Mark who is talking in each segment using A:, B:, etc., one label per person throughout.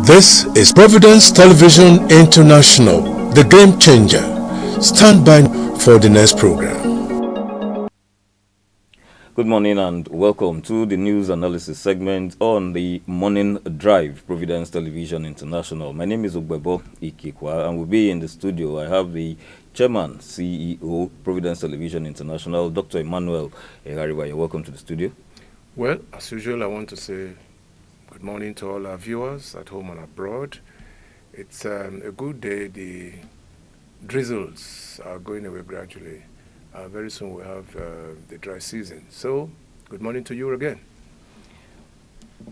A: This is Providence Television International, the game changer. Stand by for the next program.
B: Good morning and welcome to the news analysis segment on the Morning Drive, Providence Television International. My name is Ogbebo Ikikwa and we'll be in the studio. I have the Chairman, CEO, Providence Television International, Dr. Emmanuel Ehariwa. Welcome to the studio.
C: Well, as usual, I want to say good morning to all our viewers at home and abroad. It's a good day. The drizzles are going away gradually. Very soon we'll have the dry season. So, good morning to you again.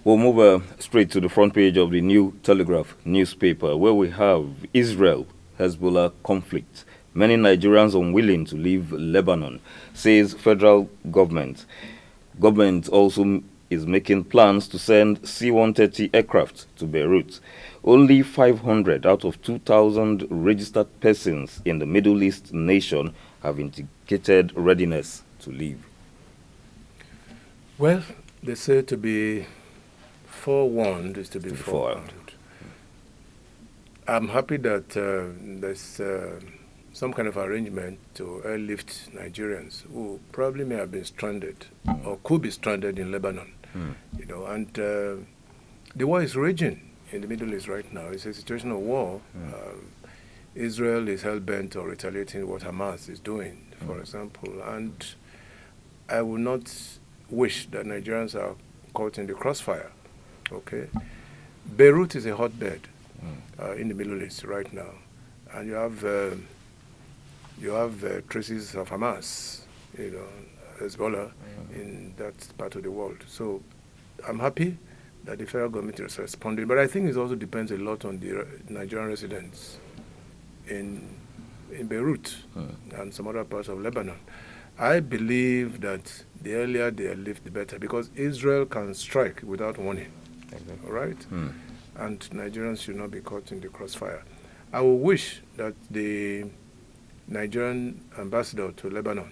B: We'll move straight to the front page of the New Telegraph newspaper, where we have Israel-Hezbollah conflict. Many Nigerians unwilling to leave Lebanon, says federal government. Government also is making plans to send C-130 aircraft to Beirut. Only 500 out of 2,000 registered persons in the Middle East nation have indicated readiness to leave.
C: Well, they say to be forewarned is to be forearmed. I'm happy that there's some kind of arrangement to airlift Nigerians who probably may have been stranded or could be stranded in Lebanon. You know, and the war is raging in the Middle East right now. It's a situation of war. Israel is hell-bent on retaliating what Hamas is doing, for example. And I would not wish that Nigerians are caught in the crossfire. Okay, Beirut is a hotbed in the Middle East right now, and you have traces of Hamas, you know, Hezbollah in that part of the world. So I'm happy that the federal government is responding, but I think it also depends a lot on the Nigerian residents in Beirut and some other parts of Lebanon. I believe that the earlier they live, the better, because Israel can strike without warning. Exactly. All right? And Nigerians should not be caught in the crossfire. I will wish that the Nigerian ambassador to Lebanon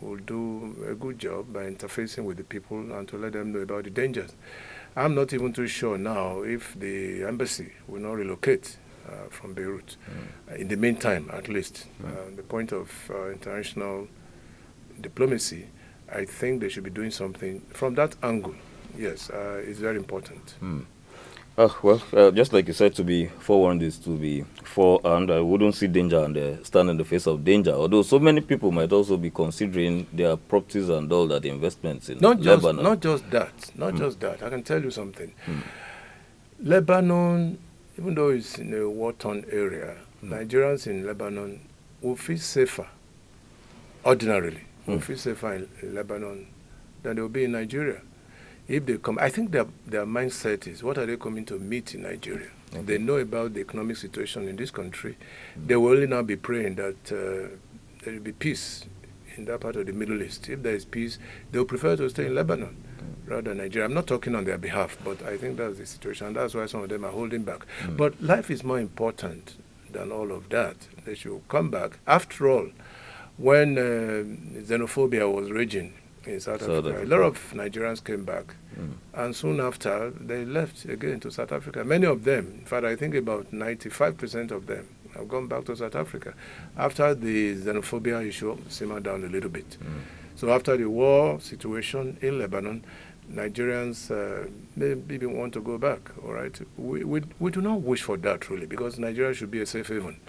C: will do a good job by interfacing with the people and to let them know about the dangers. I'm not even too sure now if the embassy will not relocate from Beirut, in the meantime at least. The point of international diplomacy, I think they should be doing something from that angle. Yes, it's very important.
B: Just like you said, to be forewarned is to be forearmed. I wouldn't see danger and stand in the face of danger. Although so many people might also be considering their properties and all that investments in Lebanon.
C: Not just that. I can tell you something. Lebanon, even though it's in a war-torn area, Nigerians in Lebanon will feel safer, ordinarily, will feel safer in Lebanon than they will be in Nigeria. If they come, I think their mindset is, what are they coming to meet in Nigeria? Okay. They know about the economic situation in this country. They will only now be praying that there will be peace in that part of the Middle East. If there is peace, they will prefer to stay in Lebanon rather than Nigeria. I'm not talking on their behalf, but I think that's the situation. That's why some of them are holding back. But life is more important than all of that. They should come back. After all, when xenophobia was raging in South Africa, a lot of Nigerians came back, and soon after they left again to South Africa. Many of them, in fact, I think about 95% of them have gone back to South Africa after the xenophobia issue simmered down a little bit. So after the war situation in Lebanon, Nigerians maybe want to go back. All right, we do not wish for that really, because Nigeria should be a safe haven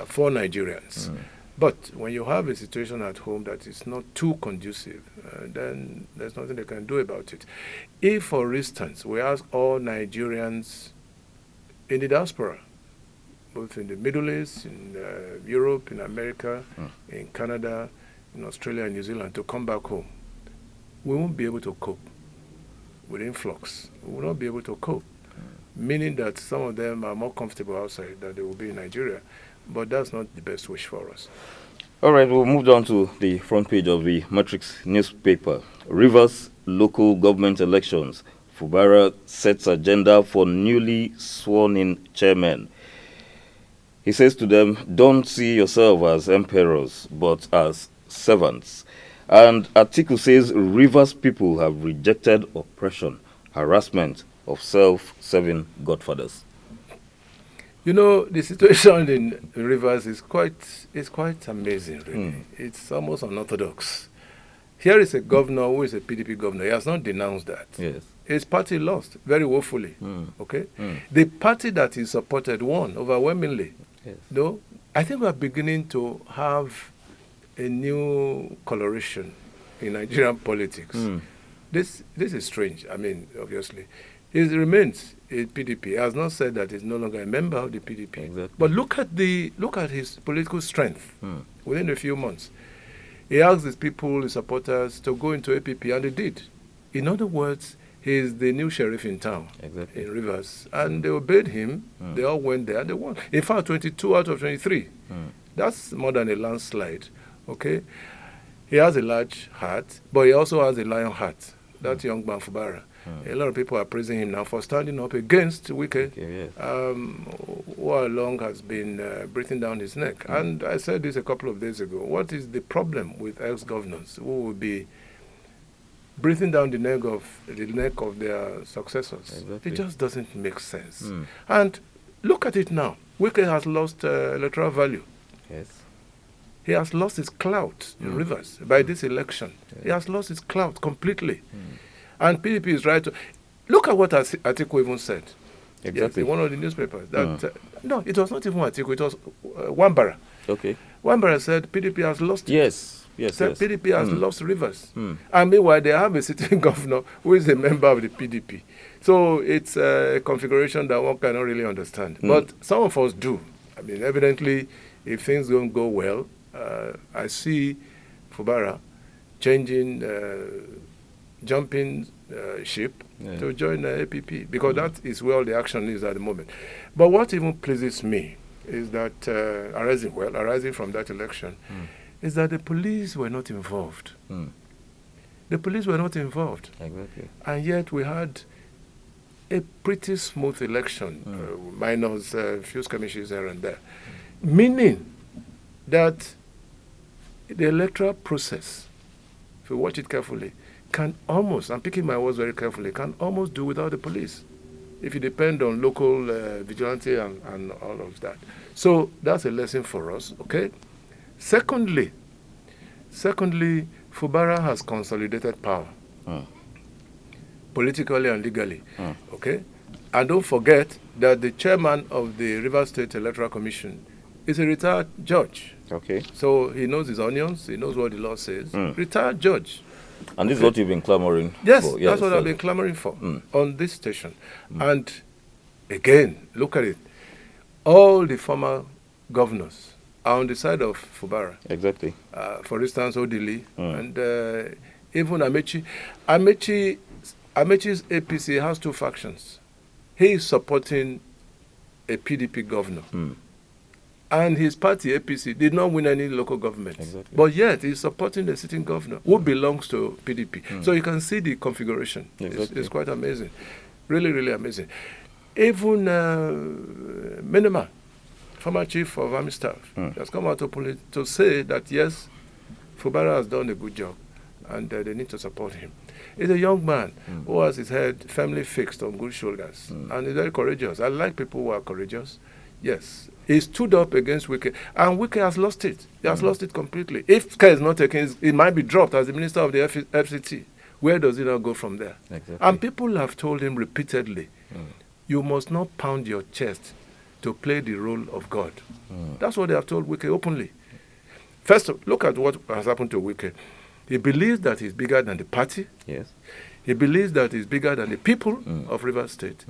C: for Nigerians. But when you have a situation at home that is not too conducive, then there's nothing they can do about it. If, for instance, we ask all Nigerians in the diaspora, both in the Middle East, in Europe, in America, in Canada, in Australia and New Zealand, to come back home, we won't be able to cope with influx. We will not be able to cope, meaning that some of them are more comfortable outside than they will be in Nigeria. But that's not the best wish for us.
B: All right, we'll move on to the front page of the Matrix newspaper. Rivers local government elections. Fubara sets agenda for newly sworn-in chairmen. He says to them, don't see yourself as emperors, but as servants. And Atiku says Rivers people have rejected oppression, harassment of self-serving godfathers.
C: You know, the situation in Rivers is quite amazing, really. It's almost unorthodox. Here is a governor who is a PDP governor. He has not denounced that.
B: Yes.
C: His party lost very woefully. Okay, the party that he supported won overwhelmingly.
B: Yes.
C: No, I think we are beginning to have a new coloration in Nigerian politics. This is strange. I mean, obviously, he remains a PDP. He has not said that he's no longer a member of the PDP.
B: Exactly.
C: But look at his political strength within a few months. He asked his people, his supporters, to go into APP, and they did. In other words, he is the new sheriff in town,
B: Exactly.
C: in Rivers. And they obeyed him. They all went there, and they won. In fact, 22 out of 23. That's more than a landslide, okay? He has a large heart, but he also has a lion heart, that young man, Fubara. A lot of people are praising him now for standing up against Wike,
B: Yes.
C: who all along has been breathing down his neck. And I said this a couple of days ago. What is the problem with ex-governors who will be breathing down the neck of their successors?
B: Exactly.
C: It just doesn't make sense. And look at it now. Wike has lost electoral value.
B: Yes.
C: He has lost his clout in Rivers by this election. He has lost his clout completely. And PDP is right to... Look at what Atiku even said.
B: Exactly.
C: Yes, in one of the newspapers. That no, it was not even Atiku, it was Wambara.
B: Okay.
C: Wambara said PDP has lost it.
B: Yes. Yes.
C: Said
B: Yes.
C: PDP has lost Rivers. And meanwhile, they have a sitting governor who is a member of the PDP. So it's a configuration that one cannot really understand. But some of us do. I mean, evidently, if things don't go well, I see Fubara changing, jumping ship to join the APP, because that is where all the action is at the moment. But what even pleases me is that, arising from that election, is that the police were not involved. The police were not involved.
B: Exactly.
C: And yet we had a pretty smooth election, minus a few skirmishes here and there. Meaning that the electoral process, if you watch it carefully, can almost, I'm picking my words very carefully, can almost do without the police, if you depend on local vigilante and all of that. So that's a lesson for us, okay? Secondly, Fubara has consolidated power, politically and legally, okay? And don't forget that the chairman of the Rivers State Electoral Commission is a retired judge.
B: Okay.
C: So he knows his onions, he knows what the law says. Retired judge.
B: And this is what you've been clamoring
C: Yes,
B: for.
C: that's what I've been clamoring for on this station. And again, look at it. All the former governors are on the side of Fubara.
B: Exactly.
C: For instance, Odili and even Amechi. Amechi's APC has two factions. He is supporting a PDP governor. And his party, APC, did not win any local government.
B: Exactly.
C: But yet, he's supporting a sitting governor who belongs to PDP. So you can see the configuration.
B: Exactly.
C: It's quite amazing. Really, really amazing. Even Minima, former chief of army staff, has come out to say that, yes, Fubara has done a good job and they need to support him. He's a young man who has his head firmly fixed on good shoulders and he's very courageous. I like people who are courageous. Yes. He stood up against Wike, and Wike has lost it. He has lost it completely. If care is not taken, it might be dropped as the minister of the FCT. Where does it now go from there?
B: Exactly.
C: And people have told him repeatedly, you must not pound your chest to play the role of God. That's what they have told Wike openly. First, look at what has happened to Wike. He believes that he's bigger than the party.
B: Yes.
C: He believes that he's bigger than the people of Rivers State.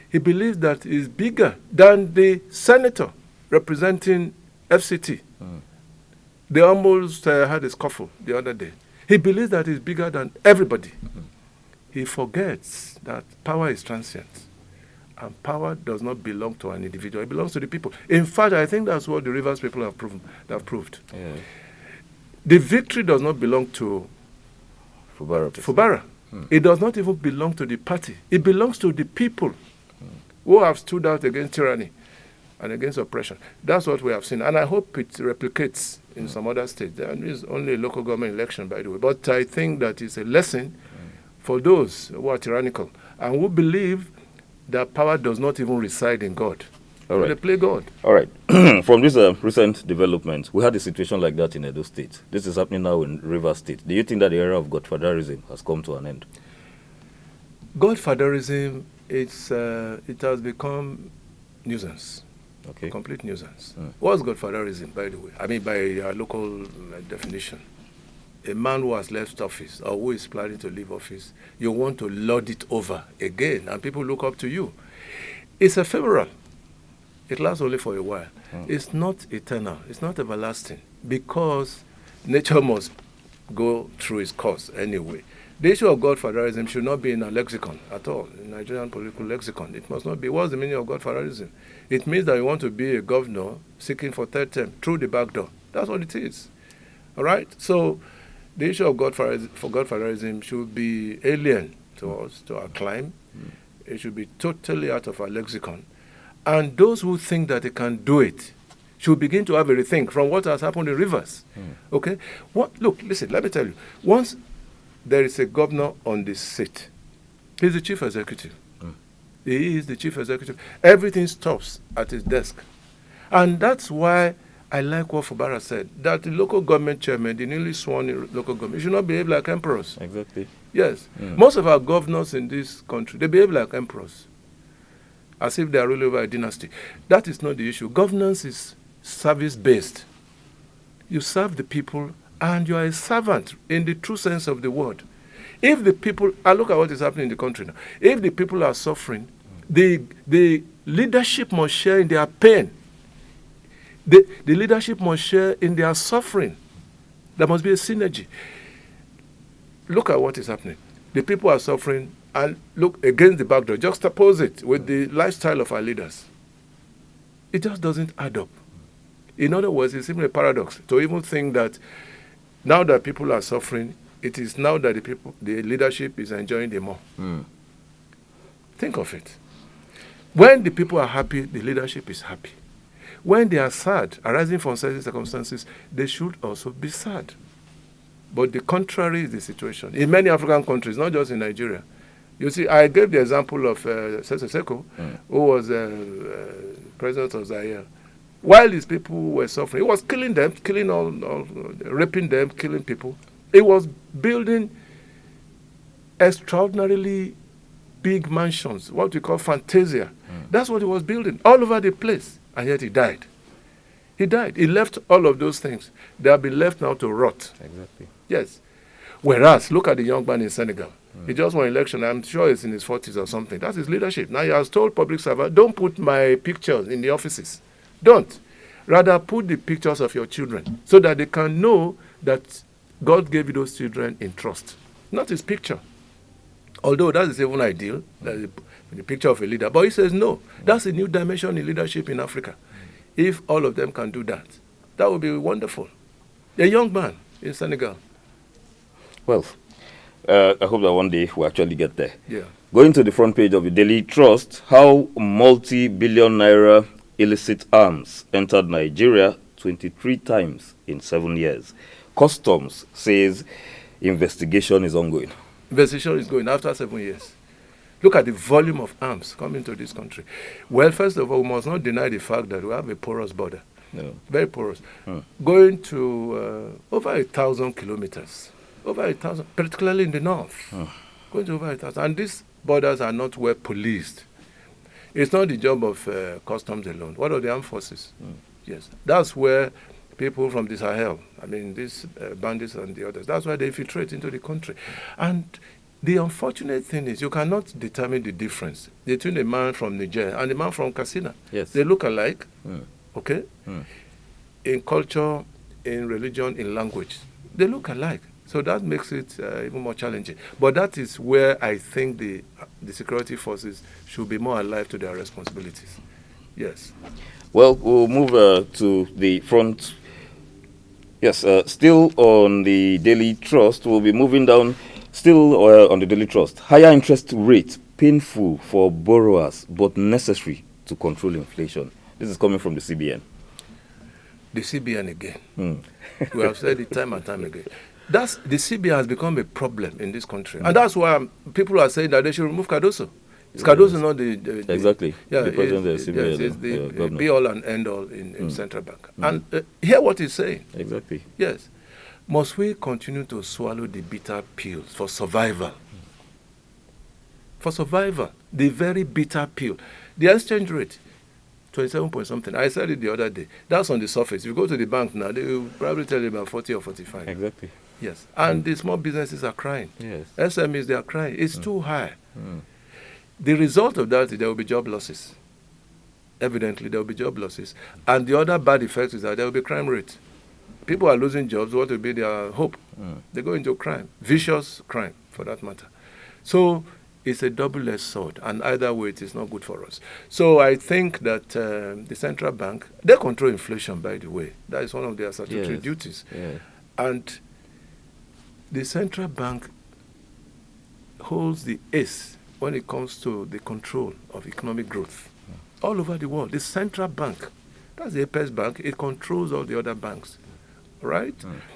C: He believes that he's bigger than the senator representing FCT. They almost had a scuffle the other day. He believes that he's bigger than everybody. He forgets that power is transient. And power does not belong to an individual. It belongs to the people. In fact, I think that's what the Rivers people have proved.
B: Yeah.
C: The victory does not belong to Fubara. It does not even belong to the party. It belongs to the people who have stood out against tyranny and against oppression. That's what we have seen. And I hope it replicates in some other states. There is only a local government election, by the way. But I think that is a lesson for those who are tyrannical and who believe that power does not even reside in God.
B: All right.
C: They play God.
B: All right. From this recent development, we had a situation like that in Edo State. This is happening now in Rivers State. Do you think that the era of godfatherism has come to an end?
C: Godfatherism, it has become nuisance.
B: Okay.
C: Complete nuisance. What's godfatherism, by the way? I mean, by our local definition. A man who has left office or who is planning to leave office, you want to lord it over again, and people look up to you. It's ephemeral. It lasts only for a while. It's not eternal. It's not everlasting, because nature must go through its course anyway. The issue of godfatherism should not be in a lexicon at all, in Nigerian political lexicon. It must not be. What's the meaning of godfatherism? It means that you want to be a governor seeking for third term through the back door. That's what it is. All right? So the issue of godfatherism should be alien to us, to our climb. It should be totally out of our lexicon. And those who think that they can do it should begin to have a rethink from what has happened in Rivers. Okay? Look, listen, let me tell you. Once there is a governor on the seat, he's the chief executive. He is the chief executive. Everything stops at his desk. And that's why I like what Fubara said, that the local government chairman, the newly sworn local government, should not behave like emperors.
B: Exactly.
C: Yes. Most of our governors in this country, they behave like emperors, as if they are ruling over a dynasty. That is not the issue. Governance is service-based. You serve the people, and you are a servant in the true sense of the word. If the people, look at what is happening in the country now. If the people are suffering, the leadership must share in their pain. The leadership must share in their suffering. There must be a synergy. Look at what is happening. The people are suffering, and look against the backdrop. Juxtapose it with the lifestyle of our leaders. It just doesn't add up. In other words, it's simply a paradox to even think that now that people are suffering, it is now that the leadership is enjoying the more. Think of it. When the people are happy, the leadership is happy. When they are sad, arising from certain circumstances, they should also be sad. But the contrary is the situation. In many African countries, not just in Nigeria. You see, I gave the example of Sese Seko, who was president of Zaire. While these people were suffering, he was killing them, raping them, killing people. He was building extraordinarily big mansions, what we call fantasia. That's what he was building all over the place. And yet he died. He died. He left all of those things. They have been left now to rot.
B: Exactly.
C: Yes. Whereas, look at the young man in Senegal. He just won election. I'm sure he's in his 40s or something. That's his leadership. Now he has told public servants, don't put my pictures in the offices. Don't. Rather, put the pictures of your children so that they can know that God gave you those children in trust. Not his picture. Although that is even ideal, the picture of a leader. But he says, no, that's a new dimension in leadership in Africa. If all of them can do that, that would be wonderful. A young man in Senegal.
B: Well, I hope that one day we'll actually get there.
C: Yeah.
B: Going to the front page of the Daily Trust, how multi-billion naira illicit arms entered Nigeria 23 times in 7 years. Customs says investigation is ongoing.
C: Investigation is going after 7 years. Look at the volume of arms coming to this country. Well, first of all, we must not deny the fact that we have a porous border.
B: No.
C: Very porous. Going to over 1,000 kilometers. Over 1,000, particularly in the north. Going to over 1,000. And these borders are not well policed. It's not the job of customs alone. What are the armed forces? Yes. That's where people from the Sahel, I mean, these bandits and the others, that's why they infiltrate into the country. And the unfortunate thing is you cannot determine the difference between a man from Niger and a man from Katsina.
B: Yes.
C: They look alike, okay? In culture, in religion, in language. They look alike. So that makes it even more challenging. But that is where I think the security forces should be more alive to their responsibilities. Yes.
B: Well, we'll move to the front. Yes, still on the Daily Trust, we'll be moving down. Still on the Daily Trust, higher interest rate, painful for borrowers, but necessary to control inflation. This is coming from the CBN.
C: The CBN again. We have said it time and time again. The CBN has become a problem in this country. And that's why people are saying that they should remove Cardoso. Cardoso is not the
B: exactly.
C: Yeah,
B: the president
C: it's the
B: governor.
C: be all and end all in central bank. And hear what he's saying.
B: Exactly.
C: Yes. Must we continue to swallow the bitter pills for survival? For survival, the very bitter pill. The exchange rate, 27 point something. I said it the other day. That's on the surface. If you go to the bank now, they will probably tell you about 40 or 45.
B: Exactly.
C: Yes. And the small businesses are crying.
B: Yes.
C: SMEs, they are crying. It's too high. The result of that is there will be job losses. Evidently, there will be job losses. And the other bad effect is that there will be crime rate. People are losing jobs. What will be their hope? They go into crime. Vicious crime, for that matter. So it's a double-edged sword, and either way, it is not good for us. So I think that the central bank, they control inflation, by the way. That is one of their statutory duties. Yes. And the central bank holds the ace when it comes to the control of economic growth. All over the world, the central bank, that's the apex bank, it controls all the other banks, right?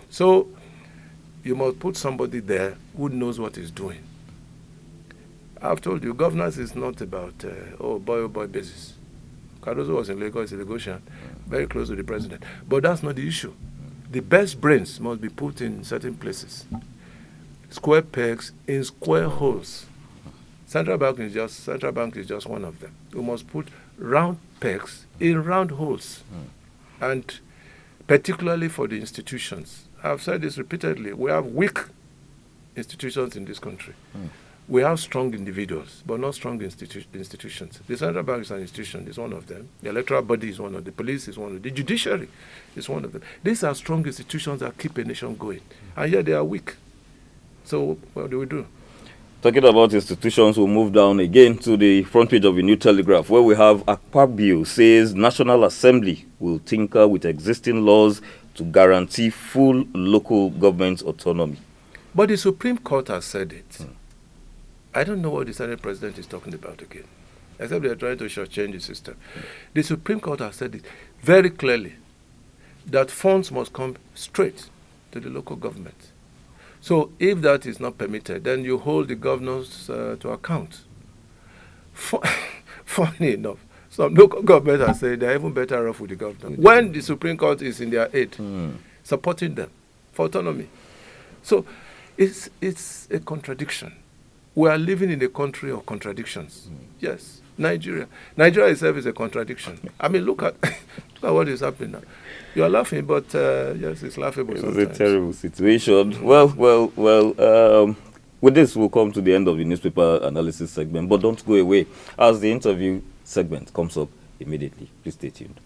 C: So you must put somebody there who knows what he's doing. I've told you, governance is not about, oh boy basis. Cardoso was in Lagos, very close to the president. But that's not the issue. The best brains must be put in certain places. Square pegs in square holes. Central bank is just one of them. We must put round pegs in round holes. And particularly for the institutions. I've said this repeatedly. We have weak institutions in this country. We have strong individuals, but not strong institutions. The central bank is an institution, is one of them. The electoral body is one of them. The police is one of them. The judiciary is one of them. These are strong institutions that keep a nation going. And yet they are weak. So what do we do?
B: Talking about institutions, we'll move down again to the front page of the New Telegraph, where we have Akpabio says National Assembly will tinker with existing laws to guarantee full local government autonomy.
C: But the Supreme Court has said it. I don't know what the Senate President is talking about again, except they are trying to shortchange the system. The Supreme Court has said it very clearly, that funds must come straight to the local government. So if that is not permitted, then you hold the governors to account. Funny enough, some local governments are saying they're even better off with the governor when the Supreme Court is in their aid, supporting them for autonomy. So it's a contradiction. We are living in a country of contradictions. Yes, Nigeria itself is a contradiction. I mean, look at what is happening now. You are laughing, but yes, it's laughable sometimes.
B: It's a terrible situation. Well, with this, we'll come to the end of the newspaper analysis segment, but don't go away as the interview segment comes up immediately. Please stay tuned.